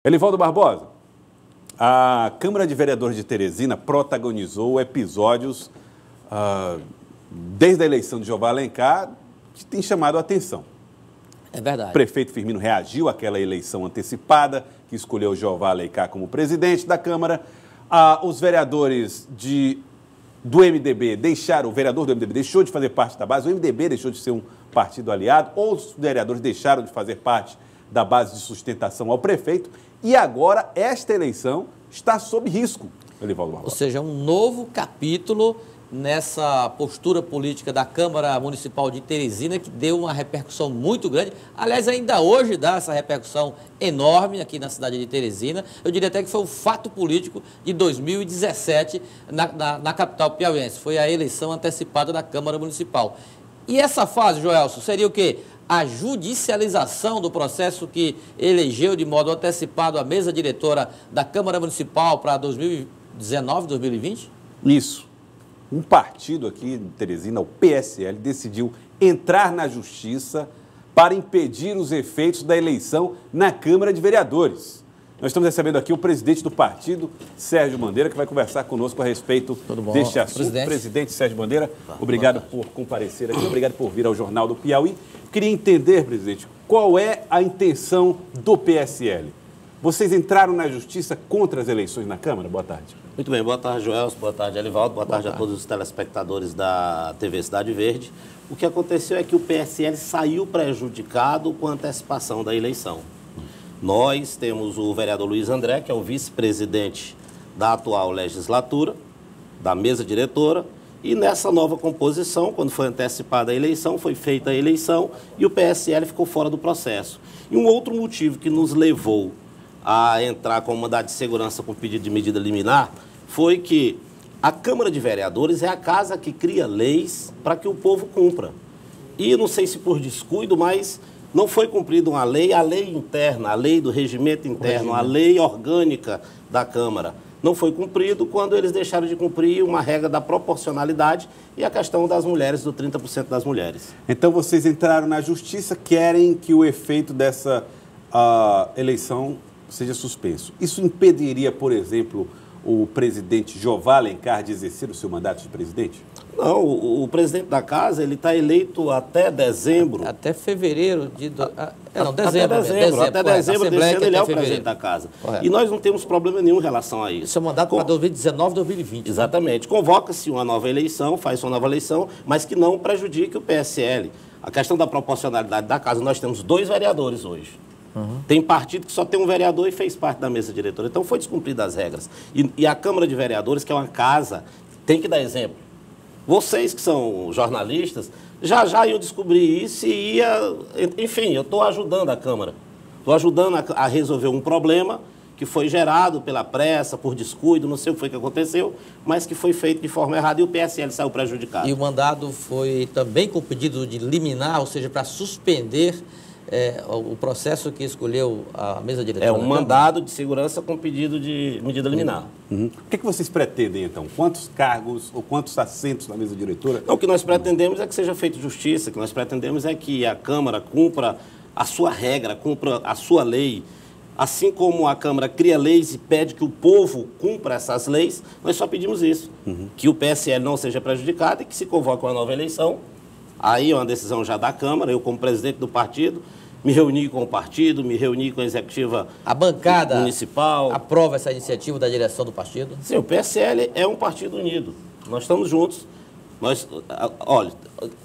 Elivaldo Barbosa, a Câmara de Vereadores de Teresina protagonizou episódios desde a eleição de Jeová Alencar que tem chamado a atenção. É verdade. O prefeito Firmino reagiu àquela eleição antecipada, que escolheu Jeová Alencar como presidente da Câmara. Os vereadores do MDB deixaram, o vereador do MDB deixou de fazer parte da base, o MDB deixou de ser um partido aliado, ou os vereadores deixaram de fazer parte da base de sustentação ao prefeito, e agora esta eleição está sob risco, Elivaldo Barbosa. Ou seja, um novo capítulo nessa postura política da Câmara Municipal de Teresina, que deu uma repercussão muito grande. Aliás, ainda hoje dá essa repercussão enorme aqui na cidade de Teresina. Eu diria até que foi um fato político de 2017 na capital piauiense. Foi a eleição antecipada da Câmara Municipal. E essa fase, Joelson, seria o quê? A judicialização do processo que elegeu de modo antecipado a mesa diretora da Câmara Municipal para 2019, 2020? Isso. Um partido aqui em Teresina, o PSL, decidiu entrar na justiça para impedir os efeitos da eleição na Câmara de Vereadores. Nós estamos recebendo aqui o presidente do partido, Sérgio Bandeira, que vai conversar conosco a respeito deste assunto. Presidente Sérgio Bandeira, obrigado por comparecer aqui, obrigado por vir ao Jornal do Piauí. Queria entender, presidente, qual é a intenção do PSL? Vocês entraram na justiça contra as eleições na Câmara? Boa tarde. Muito bem, boa tarde, Joelson, boa tarde, Elivaldo, boa tarde a todos os telespectadores da TV Cidade Verde. O que aconteceu é que o PSL saiu prejudicado com a antecipação da eleição. Nós temos o vereador Luiz André, que é o vice-presidente da atual legislatura, da mesa diretora, e nessa nova composição, quando foi antecipada a eleição, foi feita a eleição e o PSL ficou fora do processo. E um outro motivo que nos levou a entrar com mandado de segurança com pedido de medida liminar foi que a Câmara de Vereadores é a casa que cria leis para que o povo cumpra. E não sei se por descuido, mas não foi cumprida uma lei, a lei interna, a lei do regimento interno, a lei orgânica da Câmara. Não foi cumprido quando eles deixaram de cumprir uma regra da proporcionalidade e a questão das mulheres, do 30% das mulheres. Então vocês entraram na justiça, querem que o efeito dessa eleição seja suspenso. Isso impediria, por exemplo, o presidente Jeová Alencar de exercer o seu mandato de presidente? Não, o presidente da casa, ele está eleito até dezembro. Até fevereiro de... Até dezembro desse ano ele é o presidente da casa. Correto. E nós não temos problema nenhum em relação a isso. Seu mandato para 2019, 2020. Exatamente. Convoca-se uma nova eleição, faz uma nova eleição, mas que não prejudique o PSL. A questão da proporcionalidade da casa, nós temos 2 vereadores hoje. Tem partido que só tem um vereador e fez parte da mesa diretora. Então foi descumprida as regras. E a Câmara de Vereadores, que é uma casa, tem que dar exemplo. Vocês que são jornalistas, já iam descobrir isso e enfim, eu estou ajudando a Câmara. Estou ajudando a resolver um problema que foi gerado pela pressa, por descuido, não sei o que foi que aconteceu, mas que foi feito de forma errada e o PSL saiu prejudicado. E o mandado foi também com pedido de liminar, ou seja, para suspender o processo que escolheu a mesa diretora. É um mandado de segurança com pedido de medida liminar. O que vocês pretendem, então? Quantos cargos ou quantos assentos na mesa diretora? Não, o que nós pretendemos é que seja feita justiça, o que nós pretendemos é que a Câmara cumpra a sua regra, cumpra a sua lei. Assim como a Câmara cria leis e pede que o povo cumpra essas leis, nós só pedimos isso. Que o PSL não seja prejudicado e que se convoque uma nova eleição. Aí é uma decisão já da Câmara, eu como presidente do partido, me reuni com o partido, me reuni com a executiva municipal. A bancada aprova essa iniciativa da direção do partido? Sim, o PSL é um partido unido. Nós estamos juntos. Olha,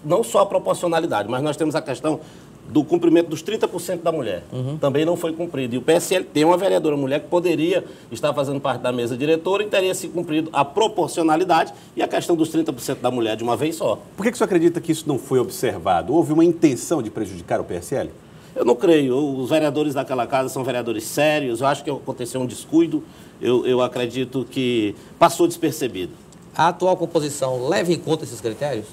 não só a proporcionalidade, mas nós temos a questão do cumprimento dos 30% da mulher. Também não foi cumprido. E o PSL tem uma vereadora mulher que poderia estar fazendo parte da mesa diretora e teria se cumprido a proporcionalidade e a questão dos 30% da mulher de uma vez só. Por que o senhor acredita que isso não foi observado? Houve uma intenção de prejudicar o PSL? Eu não creio. Os vereadores daquela casa são vereadores sérios. Eu acho que aconteceu um descuido. Eu acredito que passou despercebido. A atual composição leva em conta esses critérios?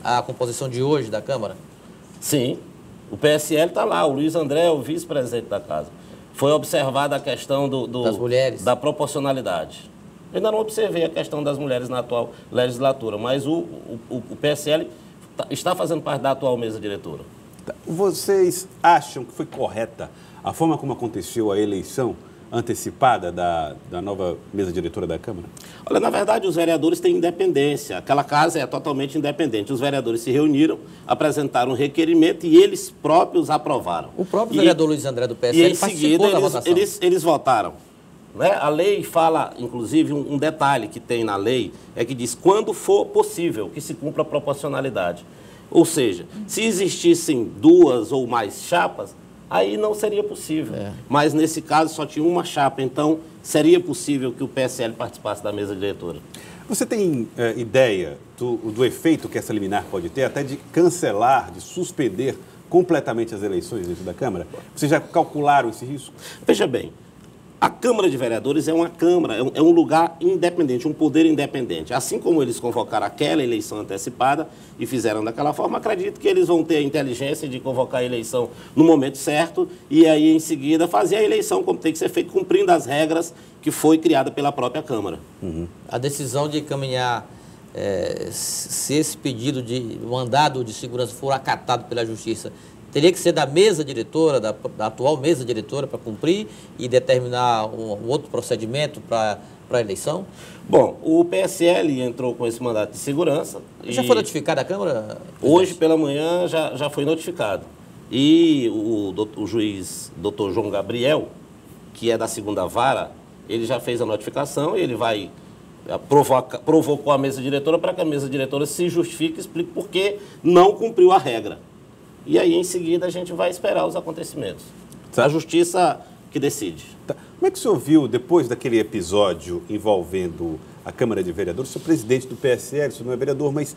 A composição de hoje da Câmara? Sim. O PSL está lá. O Luiz André é o vice-presidente da casa. Foi observada a questão das mulheres, da proporcionalidade. Eu ainda não observei a questão das mulheres na atual legislatura, mas o PSL está fazendo parte da atual mesa diretora. Vocês acham que foi correta a forma como aconteceu a eleição antecipada da nova mesa diretora da Câmara? Olha, na verdade, os vereadores têm independência. Aquela casa é totalmente independente. Os vereadores se reuniram, apresentaram um requerimento e eles próprios aprovaram. O próprio vereador Luiz André do PSL participou da votação. Eles votaram. Né? A lei fala, inclusive, um detalhe que tem na lei, é que diz quando for possível que se cumpra a proporcionalidade. Ou seja, se existissem 2 ou mais chapas, aí não seria possível. Mas, nesse caso, só tinha uma chapa, então seria possível que o PSL participasse da mesa diretora. Você tem ideia do efeito que essa liminar pode ter, até de cancelar, de suspender completamente as eleições dentro da Câmara? Vocês já calcularam esse risco? Veja bem, a Câmara de Vereadores é uma Câmara, é um lugar independente, um poder independente. Assim como eles convocaram aquela eleição antecipada e fizeram daquela forma, acredito que eles vão ter a inteligência de convocar a eleição no momento certo e aí, em seguida, fazer a eleição como tem que ser feito, cumprindo as regras que foi criada pela própria Câmara. A decisão de encaminhar, se esse pedido de mandado de segurança for acatado pela Justiça, teria que ser da mesa diretora, da atual mesa diretora, para cumprir e determinar um outro procedimento para a eleição? Bom, o PSL entrou com esse mandato de segurança. Já foi notificada a Câmara? Hoje pela manhã já foi notificado. E o juiz Dr. João Gabriel, que é da 2ª Vara, ele já fez a notificação e ele vai provocou a mesa diretora para que a mesa diretora se justifique e explique por que não cumpriu a regra. E aí, em seguida, a gente vai esperar os acontecimentos. A Justiça que decide. Tá. Como é que o senhor viu, depois daquele episódio envolvendo a Câmara de Vereadores, o senhor é presidente do PSL, o senhor não é vereador, mas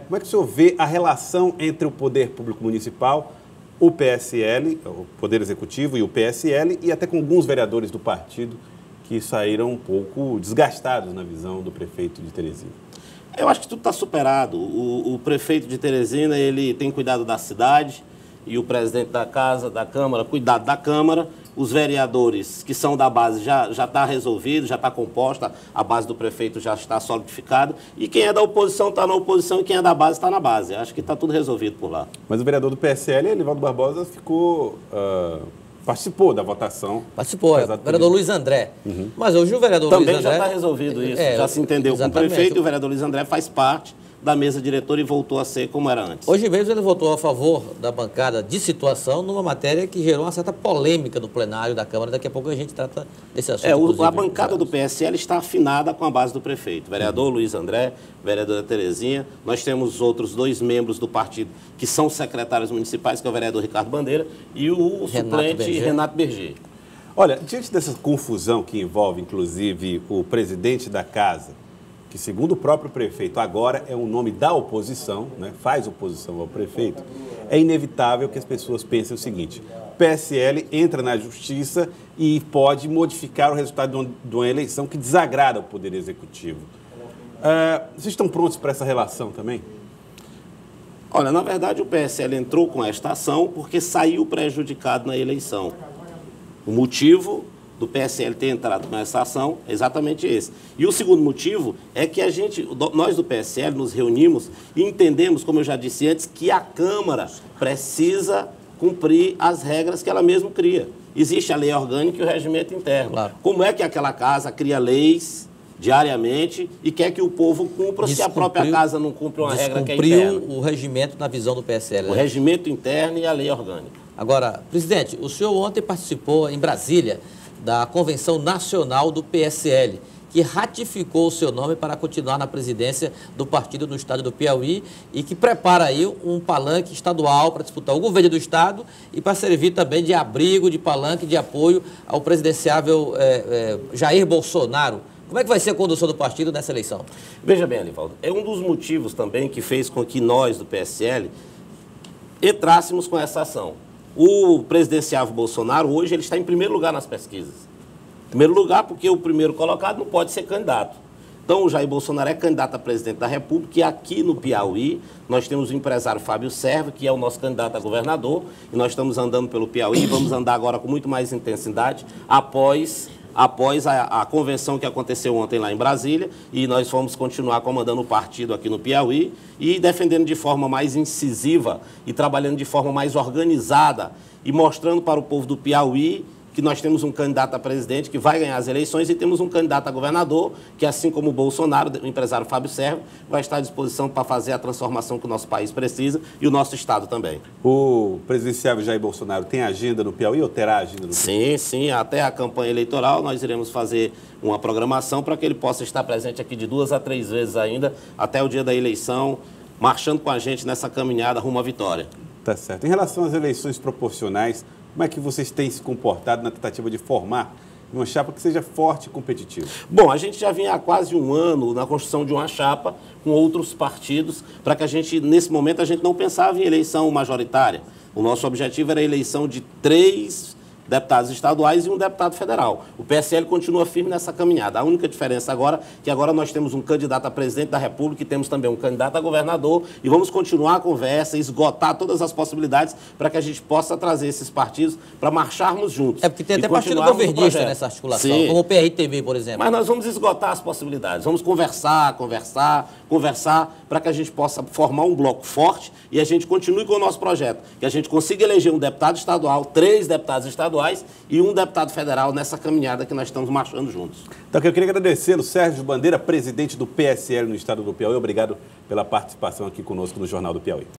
como é que o senhor vê a relação entre o Poder Público Municipal, o PSL, o Poder Executivo e o PSL, e até com alguns vereadores do partido que saíram um pouco desgastados na visão do prefeito de Teresina? Eu acho que tudo está superado. O prefeito de Teresina, ele tem cuidado da cidade e o presidente da Câmara, cuidado da Câmara. Os vereadores que são da base já está resolvido, já está composta, a base do prefeito já está solidificada. E quem é da oposição está na oposição e quem é da base está na base. Acho que está tudo resolvido por lá. Mas o vereador do PSL, Elivaldo Barbosa, participou da votação. Participou, é o vereador Luiz André. Mas hoje o vereador Luiz André... Também já está resolvido isso, já se entendeu com o prefeito e o vereador Luiz André faz parte da mesa diretora e voltou a ser como era antes. Hoje mesmo ele votou a favor da bancada de situação numa matéria que gerou uma certa polêmica no plenário da Câmara. Daqui a pouco a gente trata desse assunto. A bancada do PSL está afinada com a base do prefeito. Vereador Luiz André, vereadora Terezinha. Nós temos outros 2 membros do partido que são secretários municipais, que é o vereador Ricardo Bandeira e o suplente Renato Berger. Olha, diante dessa confusão que envolve, inclusive, o presidente da casa, que, segundo o próprio prefeito, agora é um nome da oposição, né, faz oposição ao prefeito, é inevitável que as pessoas pensem o seguinte: o PSL entra na Justiça e pode modificar o resultado de uma eleição que desagrada ao Poder Executivo. Vocês estão prontos para essa relação também? Olha, na verdade, o PSL entrou com esta ação porque saiu prejudicado na eleição. O motivo do PSL ter entrado com essa ação é exatamente esse. E o segundo motivo é que nós do PSL nos reunimos e entendemos, como eu já disse antes, que a Câmara precisa cumprir as regras que ela mesma cria. Existe a lei orgânica e o regimento interno. Claro. Como é que aquela casa cria leis diariamente e quer que o povo cumpra se a própria casa não cumpre uma regra que é interna? Descumpriu o regimento na visão do PSL. O regimento interno e a lei orgânica. Agora, presidente, o senhor ontem participou em Brasília da Convenção Nacional do PSL, que ratificou o seu nome para continuar na presidência do partido no estado do Piauí e que prepara aí um palanque estadual para disputar o governo do estado e para servir também de abrigo, de palanque, de apoio ao presidenciável Jair Bolsonaro. Como é que vai ser a condução do partido nessa eleição? Veja bem, Elivaldo, é um dos motivos também que fez com que nós do PSL entrássemos com essa ação. O presidenciável Bolsonaro, hoje, ele está em primeiro lugar nas pesquisas. Em primeiro lugar, porque o primeiro colocado não pode ser candidato. Então, o Jair Bolsonaro é candidato a presidente da República e aqui no Piauí nós temos o empresário Fábio Serva, que é o nosso candidato a governador, e nós estamos andando pelo Piauí, vamos andar agora com muito mais intensidade após a convenção que aconteceu ontem lá em Brasília, e nós vamos continuar comandando o partido aqui no Piauí e defendendo de forma mais incisiva e trabalhando de forma mais organizada e mostrando para o povo do Piauí que nós temos um candidato a presidente que vai ganhar as eleições e temos um candidato a governador que, assim como o Bolsonaro, o empresário Fábio Serra, vai estar à disposição para fazer a transformação que o nosso país precisa e o nosso Estado também. O presidenciável Jair Bolsonaro tem agenda no Piauí ou terá agenda no Piauí? Sim. Até a campanha eleitoral nós iremos fazer uma programação para que ele possa estar presente aqui de 2 a 3 vezes ainda, até o dia da eleição, marchando com a gente nessa caminhada rumo à vitória. Tá certo. Em relação às eleições proporcionais, como é que vocês têm se comportado na tentativa de formar uma chapa que seja forte e competitiva? Bom, a gente já vinha há quase um ano na construção de uma chapa com outros partidos, para que a gente, nesse momento, a gente não pensava em eleição majoritária. O nosso objetivo era a eleição de 3 deputados estaduais e um deputado federal. O PSL continua firme nessa caminhada. A única diferença agora é que agora nós temos um candidato a presidente da República e temos também um candidato a governador e vamos continuar a conversa, esgotar todas as possibilidades para que a gente possa trazer esses partidos para marcharmos juntos. É porque tem até partido governista nessa articulação, Sim. como o PRTB, por exemplo. Mas nós vamos esgotar as possibilidades, vamos conversar para que a gente possa formar um bloco forte e a gente continue com o nosso projeto, que a gente consiga eleger um deputado estadual, 3 deputados estaduais e um deputado federal nessa caminhada que nós estamos marchando juntos. Então, eu queria agradecê-lo, Sérgio Bandeira, presidente do PSL no estado do Piauí. Obrigado pela participação aqui conosco no Jornal do Piauí.